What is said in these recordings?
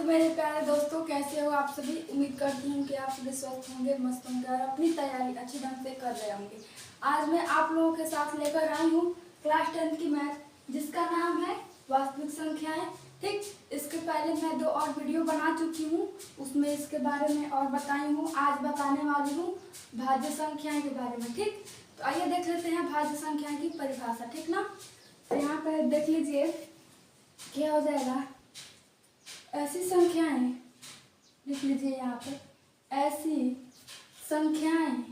मेरे प्यारे दोस्तों, कैसे हो आप सभी। उम्मीद करती हूँ कि आप सभी स्वस्थ होंगे, मस्त होंगे और अपनी तैयारी अच्छी ढंग से कर रहे होंगे। आज मैं आप लोगों के साथ लेकर आई हूँ क्लास 10 की मैथ, जिसका नाम है वास्तविक संख्याएं। ठीक, इसके पहले मैं 2 और वीडियो बना चुकी हूँ, उसमें इसके बारे में और बताई हूँ। आज बताने वाली हूँ भाज्य संख्याएं के बारे में। ठीक, तो आइए देख लेते हैं भाज्य संख्याएं की परिभाषा। ठीक ना, तो यहाँ पर देख लीजिए क्या हो जाएगा। ऐसी संख्याएं लिख लीजिए यहाँ पर, ऐसी संख्याएं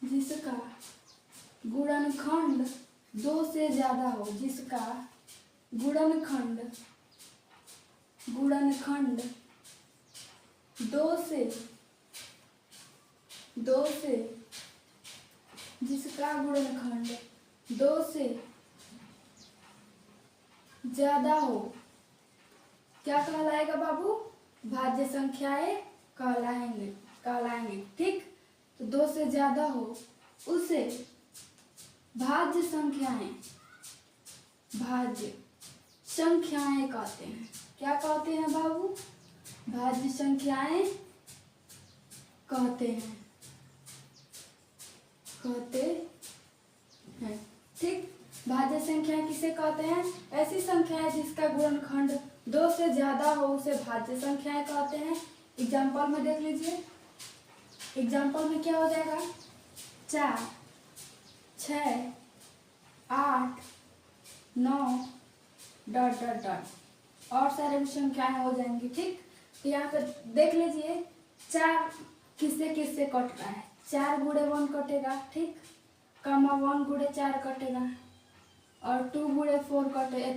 जिसका गुणनखंड 2 से ज्यादा हो, जिसका गुणनखंड 2 से जिसका गुणनखंड 2 से ज्यादा हो, क्या कहलाएगा बाबू? भाज्य संख्याएं कहलाएंगे। ठीक, तो 2 से ज्यादा हो उसे भाज्य संख्याएं कहते हैं। क्या कहते हैं बाबू? भाज्य संख्याएं कहते हैं। ठीक, भाज्य संख्या किसे कहते हैं? ऐसी संख्या है जिसका गुणनखंड 2 से ज्यादा हो उसे भाज्य संख्याएं कहते हैं। एग्जाम्पल में देख लीजिए। एग्जाम्पल में क्या हो जाएगा? 4, 6, 8, 9 ... और सारे भी संख्याएं हो जाएंगी। ठीक, तो यहाँ पे देख लीजिए 4 किससे कट रहा है। 4 गुणे 1 कटेगा। ठीक, कमा 1 गुणे 4 कटेगा और 2 गुणे 4 कटेगा।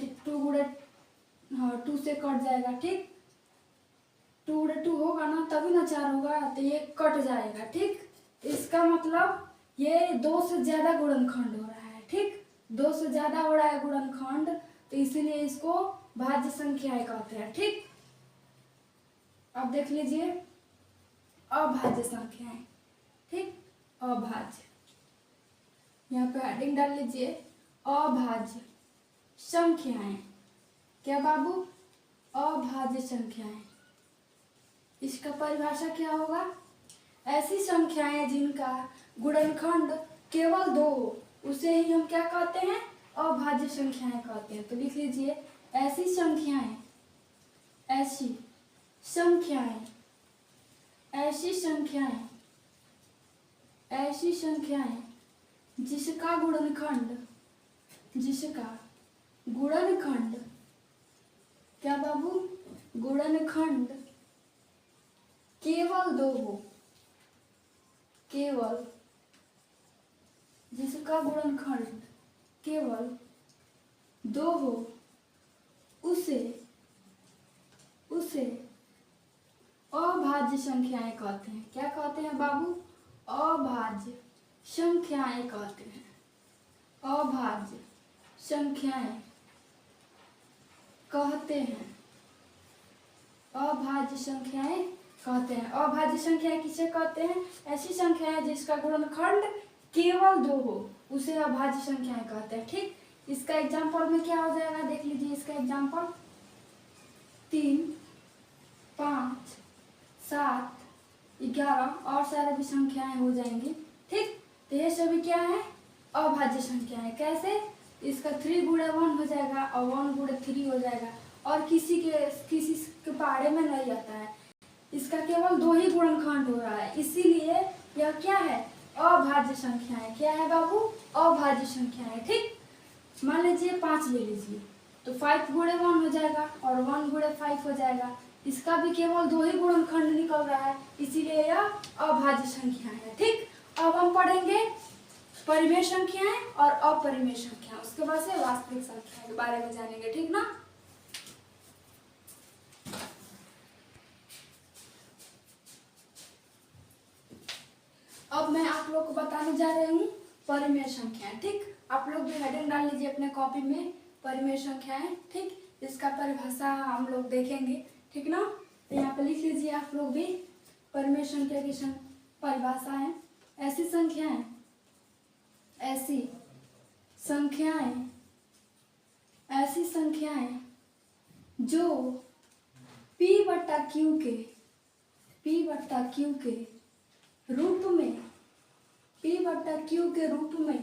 2 से कट जाएगा। ठीक, 2 गुणे 2 होगा ना, तभी ना 4 होगा, तो ये कट जाएगा। ठीक, इसका मतलब ये 2 से ज्यादा गुणनखंड हो रहा है। ठीक, 2 से ज्यादा हो रहा है गुणनखंड, तो इसीलिए इसको भाज्य संख्याएं कहते हैं। ठीक, अब देख लीजिए अभाज्य संख्याएं। ठीक, अभाज्य, यहाँ पे हेडिंग डाल लीजिए अभाज्य संख्याएं। क्या बाबू? अभाज्य संख्याएं। इसका परिभाषा क्या होगा? ऐसी संख्याएं जिनका गुणनखंड केवल 2 हो उसे ही हम क्या कहते हैं? अभाज्य संख्याएं कहते हैं। तो लिख लीजिए ऐसी संख्याएं जिसका गुणनखंड क्या बाबू? गुणनखंड केवल 2 हो, जिसका गुणनखंड केवल 2 हो उसे अभाज्य संख्याएं कहते हैं। क्या कहते हैं बाबू? अभाज्य संख्याएं कहते हैं। अभाज्य संख्याएं कहते हैं। अभाज्य संख्याएं किसे कहते हैं? ऐसी संख्याएं जिसका गुणनखंड केवल 2 हो उसे अभाज्य संख्याएं कहते हैं। ठीक, इसका एग्जाम्पल में क्या हो जाएगा? देख लीजिए इसका एग्जाम्पल। 3, 5, 7, 11 और सारे भी संख्याएं हो जाएंगी। ठीक, तो ये सभी क्या है? अभाज्य संख्याएं। कैसे? इसका 3 गुणे 1 हो जाएगा और 1 गुणे 3 हो जाएगा, और किसी के पहाड़े में नहीं आता है। इसका केवल 2 ही गुणनखंड हो रहा है, इसीलिए यह क्या है? अभाज्य संख्याएं। क्या है बाबू? अभाज्य संख्याएं। ठीक, मान लीजिए 5 ले लीजिए, तो 5 गुणे 1 हो जाएगा और 1 गुणे 5 हो जाएगा। इसका भी केवल 2 ही गुणनखंड निकल रहा है, इसीलिए यह अभाज्य संख्याएं है। ठीक, अब हम पढ़ेंगे परिमेय संख्याएं और अपरिमेय संख्याएं, उसके बाद से वास्तविक संख्याएं के बारे में जानेंगे। ठीक ना, अब मैं आप लोग को बताने जा रही हूँ परिमेय संख्याएं। ठीक, आप लोग भी हेडिंग डाल लीजिए अपने कॉपी में, परिमेय संख्याएं। ठीक, इसका परिभाषा हम लोग देखेंगे। ठीक ना, तो यहाँ पे लिख लीजिए आप लोग भी परिमेय संख्या की परिभाषा है। ऐसी संख्याएं, ऐसी संख्याएं जो P बट्टा Q के रूप में, P बट्टा Q के रूप में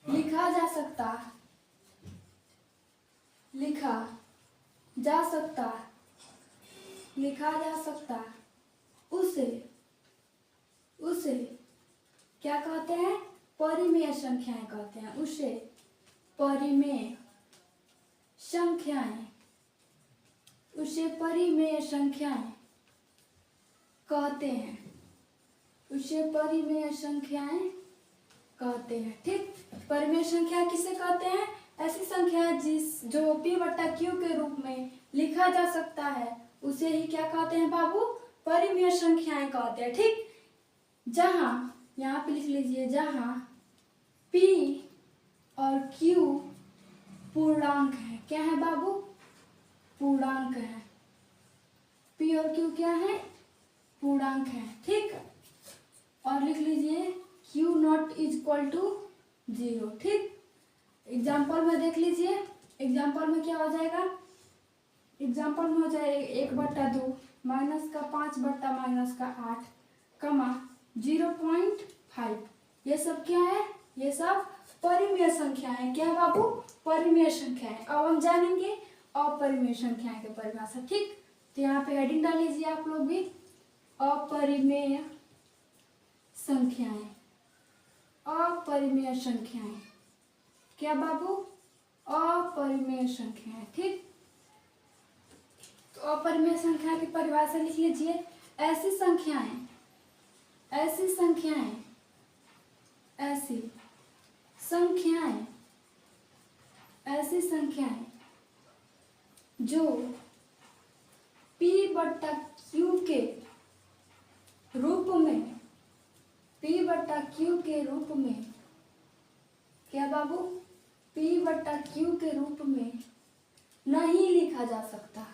लिखा जा सकता उसे क्या कहते हैं? परिमेय संख्याएं कहते हैं। उसे परिमेय संख्याएं कहते हैं। ठीक, परिमेय संख्या किसे कहते हैं? ऐसी संख्या जो P बट्टा Q के रूप में लिखा जा सकता है उसे ही क्या कहते हैं बाबू? परिमेय संख्याएं कहते हैं। ठीक, जहां, यहाँ पे लिख लीजिए, जहां P और Q पूर्णांक है। क्या है बाबू? पूर्णांक है। P और Q क्या है? पूर्णांक है। ठीक, और लिख लीजिए Q not is equal to 0। ठीक, एग्जाम्पल में देख लीजिए, एग्जाम्पल में क्या हो जाएगा? एग्जाम्पल में हो जाएगा 1/2 माइनस का 5/-8 कमा 0.5। ये सब क्या है? ये सब परिमेय संख्या है। क्या बाबू? परिमेय संख्या है। अब हम जानेंगे अपरिमेय संख्याएं की परिभाषा। ठीक, तो यहाँ पे हेडिंग डाल लीजिए आप लोग भी, अपरिमेय संख्याएं। अपरिमेय संख्याएं क्या बाबू? अपरिमेय संख्याएं। ठीक, तो अपरिमेय संख्या की परिभाषा लिख लीजिए। ऐसी संख्याएं जो P बट्टा Q के रूप में, क्या बाबू? P बट्टा Q के रूप में नहीं लिखा जा सकता,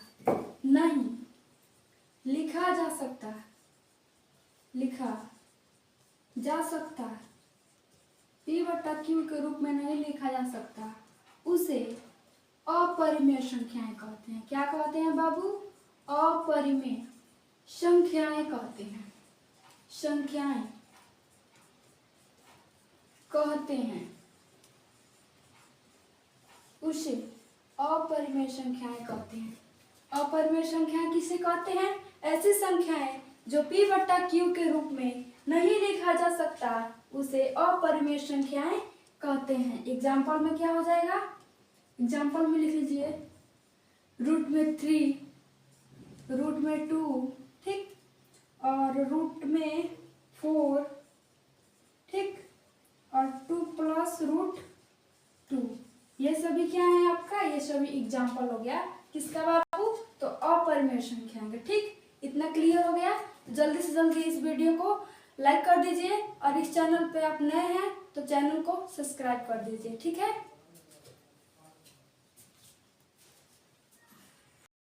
P बट्टा Q के रूप में नहीं लिखा जा सकता, उसे अपरिमेय संख्याएं कहते हैं। क्या कहते हैं बाबू? अपरिमेय संख्याएं कहते हैं। उसे अपरिमेय संख्याएं कहते हैं। अपरिमेय संख्याएं किसे कहते हैं? ऐसी संख्याएं जो P बट्टा Q के रूप में नहीं लिखा जा सकता उसे अपरिमेय संख्याएं कहते हैं। एग्जाम्पल में क्या हो जाएगा? एग्जाम्पल में लिख लीजिए रूट में 3, रूट में 2, ठीक, और रूट में 4, ठीक, और 2 प्लस रूट 2। ये सभी क्या है आपका? ये सभी एग्जाम्पल हो गया किसका बाबू? तो अपरिमेय संख्या का। ठीक, इतना क्लियर हो गया? जल्दी से जल्दी इस वीडियो को लाइक कर दीजिए और इस चैनल पे आप नए हैं तो चैनल को सब्सक्राइब कर दीजिए। ठीक है।